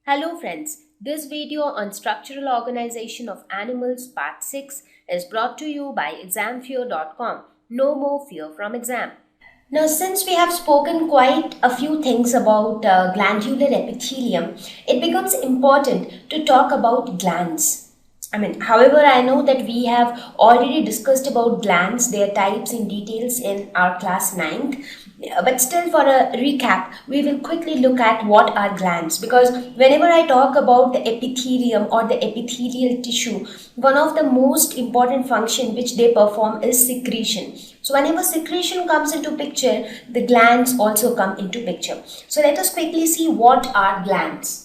Hello friends, this video on structural organization of animals part 6 is brought to you by examfear.com. No more fear from exam. Now, since we have spoken quite a few things about glandular epithelium, it becomes important to talk about glands. However, I know that we have already discussed about glands, their types in details in our class 9th. But still, for a recap, we will quickly look at what are glands, because whenever I talk about the epithelium or the epithelial tissue, one of the most important function which they perform is secretion. So whenever secretion comes into picture, the glands also come into picture. So let us quickly see what are glands.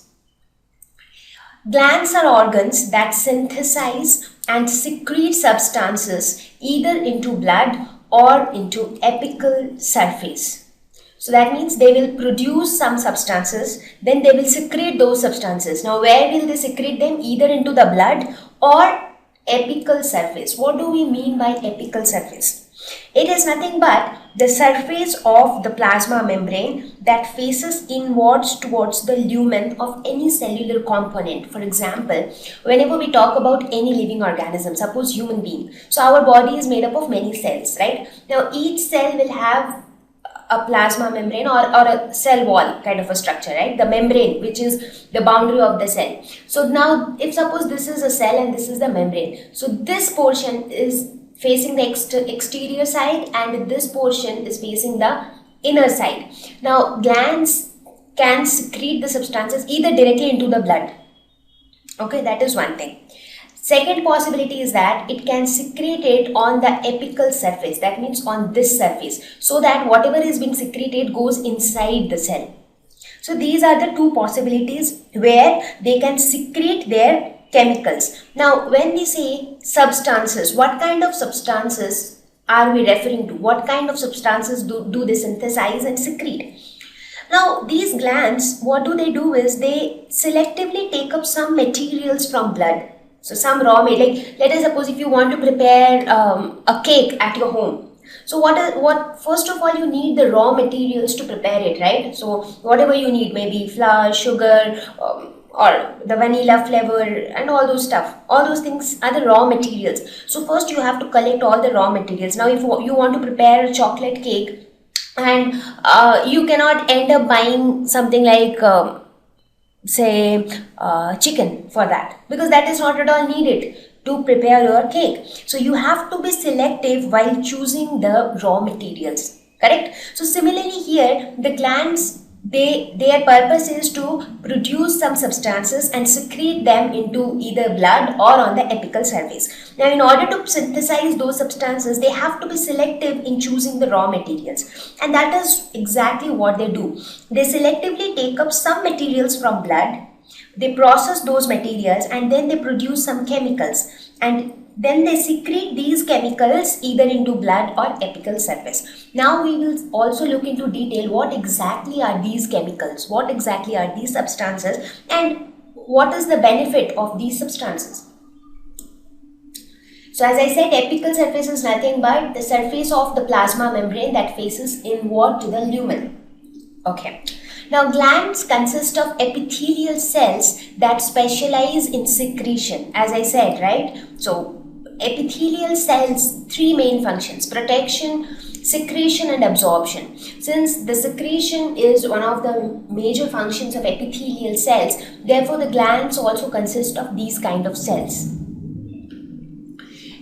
Glands are organs that synthesize and secrete substances either into blood or into apical surface. So that means they will produce some substances, then they will secrete those substances. Now where will they secrete them? Either into the blood or apical surface. What do we mean by apical surface? It is nothing but the surface of the plasma membrane that faces inwards towards the lumen of any cellular component. For example, whenever we talk about any living organism, suppose human being, so our body is made up of many cells, right? Now each cell will have a plasma membrane or a cell wall kind of a structure, right? The membrane, which is the boundary of the cell. So now if suppose this is a cell and this is the membrane, so this portion is facing the exterior side and this portion is facing the inner side. Now glands can secrete the substances either directly into the blood. Okay, that is one thing. Second possibility is that it can secrete it on the apical surface, that means on this surface, so that whatever is being secreted goes inside the cell. So these are the two possibilities where they can secrete their chemicals. Now when we say substances, what kind of substances are we referring to? What kind of substances do they synthesize and secrete? Now these glands, what do? Is they selectively take up some materials from blood. So some raw material, like let us suppose if you want to prepare a cake at your home. So what first of all you need the raw materials to prepare it, right? So whatever you need, maybe flour, sugar, or the vanilla flavor and all those stuff, all those things are the raw materials. So first you have to collect all the raw materials. Now if you want to prepare a chocolate cake, and you cannot end up buying something like say chicken for that, because that is not at all needed to prepare your cake. So you have to be selective while choosing the raw materials, correct? So similarly here, the glands, their purpose is to produce some substances and secrete them into either blood or on the apical surface. Now in order to synthesize those substances, they have to be selective in choosing the raw materials, and that is exactly what they do. They selectively take up some materials from blood, they process those materials, and then they produce some chemicals, and then they secrete these chemicals either into blood or apical surface. Now we will also look into detail what exactly are these chemicals, what exactly are these substances, and what is the benefit of these substances. So as I said, apical surface is nothing but the surface of the plasma membrane that faces inward to the lumen. Okay. Now glands consist of epithelial cells that specialize in secretion, as I said, right? So epithelial cells, three main functions: protection, secretion and absorption. Since the secretion is one of the major functions of epithelial cells, therefore the glands also consist of these kind of cells.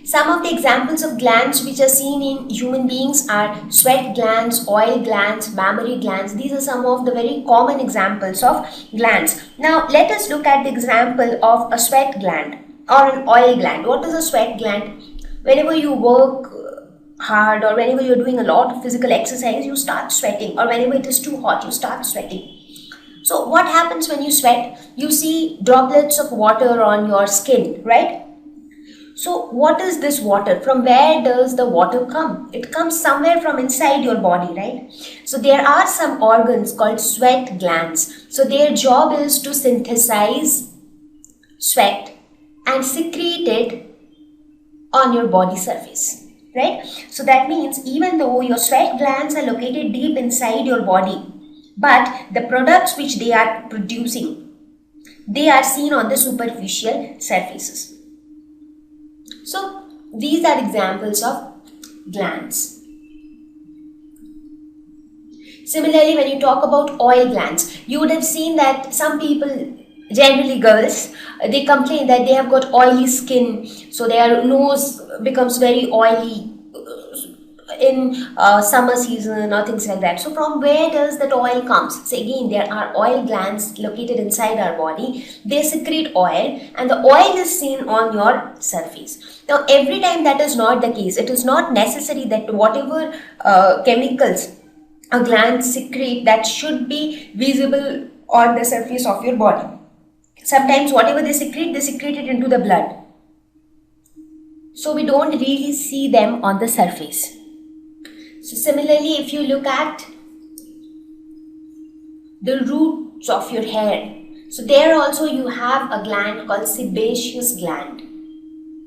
Some of the examples of glands which are seen in human beings are sweat glands, oil glands, mammary glands. These are some of the very common examples of glands. Now let us look at the example of a sweat gland or an oil gland. What is a sweat gland? Whenever you work hard or whenever you're doing a lot of physical exercise, you start sweating, or whenever it is too hot, you start sweating. So what happens when you sweat? You see droplets of water on your skin, right? So what is this water? From where does the water come? It comes somewhere from inside your body, right? So there are some organs called sweat glands. So their job is to synthesize sweat and secrete it on your body surface, right? So that means even though your sweat glands are located deep inside your body, but the products which they are producing, They are seen on the superficial surfaces. So these are examples of glands. Similarly, when you talk about oil glands, you would have seen that some people, generally girls, they complain that they have got oily skin, so their nose becomes very oily in summer season or things like that. So from where does that oil comes? So again, there are oil glands located inside our body. They secrete oil, and the oil is seen on your surface. Now every time that is not the case. It is not necessary that whatever chemicals a gland secrete that should be visible on the surface of your body. Sometimes whatever they secrete it into the blood. So we don't really see them on the surface. So similarly, if you look at the roots of your hair, so there also you have a gland called sebaceous gland.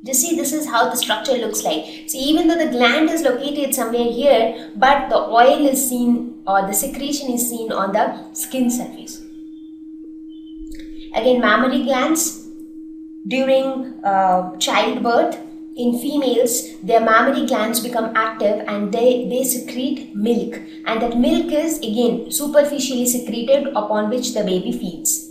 You see, this is how the structure looks like. So even though the gland is located somewhere here, but the oil is seen, or the secretion is seen on the skin surface. Again, mammary glands. During childbirth, in females, their mammary glands become active and they secrete milk. And that milk is again superficially secreted, upon which the baby feeds.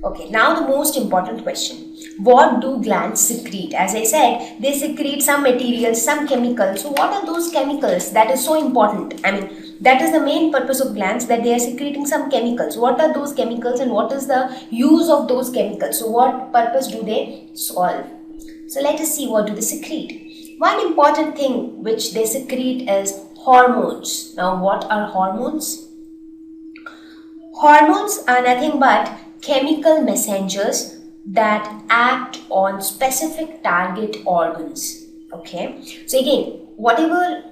Okay, now the most important question. What do glands secrete? As I said, they secrete some materials, some chemicals. So what are those chemicals? That is so important. I mean, that is the main purpose of glands, that they are secreting some chemicals. What are those chemicals and what is the use of those chemicals? So what purpose do they solve? So let us see, what do they secrete? One important thing which they secrete is hormones. Now what are hormones? Hormones are nothing but chemical messengers that act on specific target organs. Okay, so again, whatever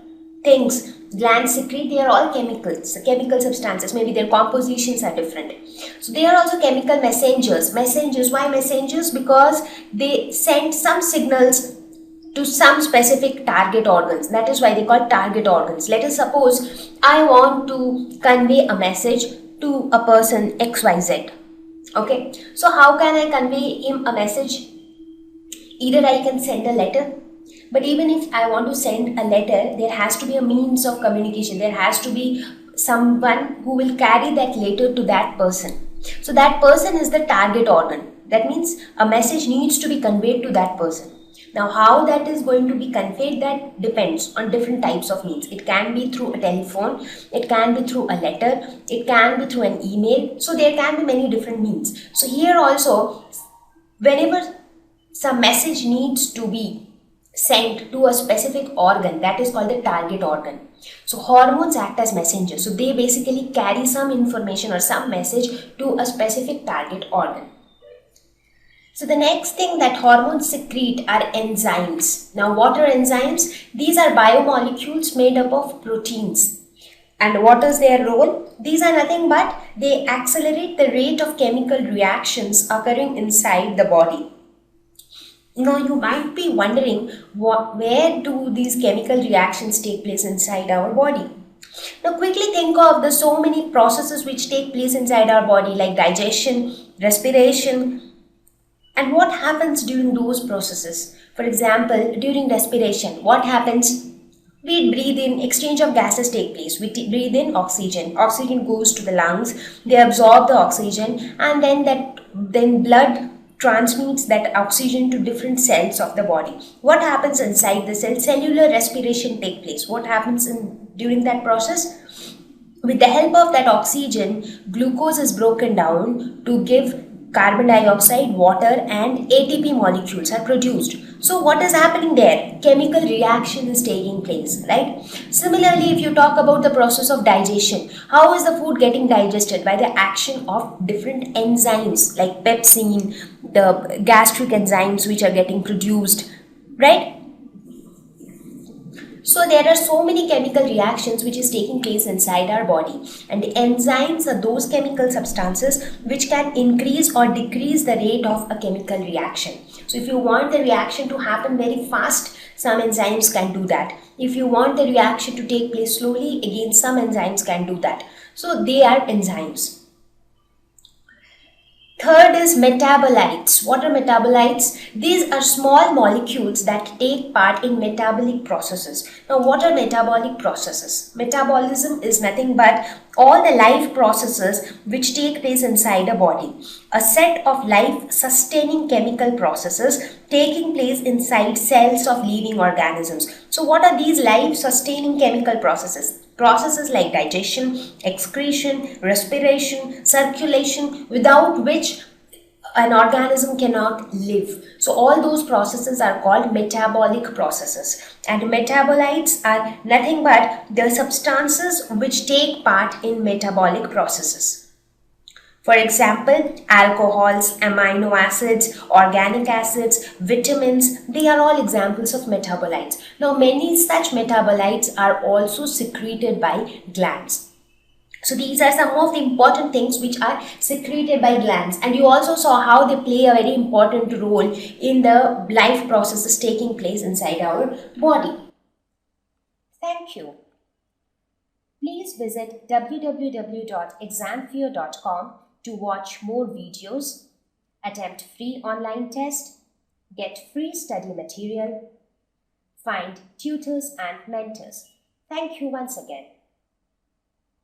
things glands secrete, they are all chemicals, chemical substances. Maybe their compositions are different. So they are also chemical messengers. Messengers, why messengers? Because they send some signals to some specific target organs. That is why they call target organs. Let us suppose I want to convey a message to a person XYZ. Okay, so how can I convey him a message? Either I can send a letter, but even if I want to send a letter, there has to be a means of communication. There has to be someone who will carry that letter to that person. So that person is the target organ. That means a message needs to be conveyed to that person. Now how that is going to be conveyed, that depends on different types of means. It can be through a telephone, it can be through a letter, it can be through an email. So there can be many different means. So here also, whenever some message needs to be sent to a specific organ, that is called the target organ. So hormones act as messengers. So they basically carry some information or some message to a specific target organ. So the next thing that hormones secrete are enzymes. Now what are enzymes? These are biomolecules made up of proteins. And what is their role? These are nothing but they accelerate the rate of chemical reactions occurring inside the body. Now you might be wondering, where do these chemical reactions take place inside our body? Now quickly think of the so many processes which take place inside our body, like digestion, respiration, and what happens during those processes. For example, during respiration, what happens? We breathe in, exchange of gases take place. We breathe in oxygen. Oxygen goes to the lungs. They absorb the oxygen, and then blood transmits that oxygen to different cells of the body. What happens inside the cell? Cellular respiration take place. What happens during that process? With the help of that oxygen, glucose is broken down to give carbon dioxide, water, and ATP molecules are produced. So what is happening there? Chemical reaction is taking place, right? Similarly, if you talk about the process of digestion, how is the food getting digested? By the action of different enzymes like pepsin, the gastric enzymes which are getting produced, right? So there are so many chemical reactions which is taking place inside our body, and the enzymes are those chemical substances which can increase or decrease the rate of a chemical reaction. So if you want the reaction to happen very fast, some enzymes can do that. If you want the reaction to take place slowly, again some enzymes can do that. So they are enzymes. Third is metabolites. What are metabolites? These are small molecules that take part in metabolic processes. Now, what are metabolic processes? Metabolism is nothing but all the life processes which take place inside a body. A set of life-sustaining chemical processes taking place inside cells of living organisms. So, what are these life-sustaining chemical processes? Processes like digestion, excretion, respiration, circulation, without which an organism cannot live. So all those processes are called metabolic processes. And metabolites are nothing but the substances which take part in metabolic processes. For example, alcohols, amino acids, organic acids, vitamins, they are all examples of metabolites. Now, many such metabolites are also secreted by glands. So these are some of the important things which are secreted by glands, and you also saw how they play a very important role in the life processes taking place inside our body. Thank you. Please visit www.examfear.com to watch more videos, attempt free online test, get free study material, find tutors and mentors. Thank you once again.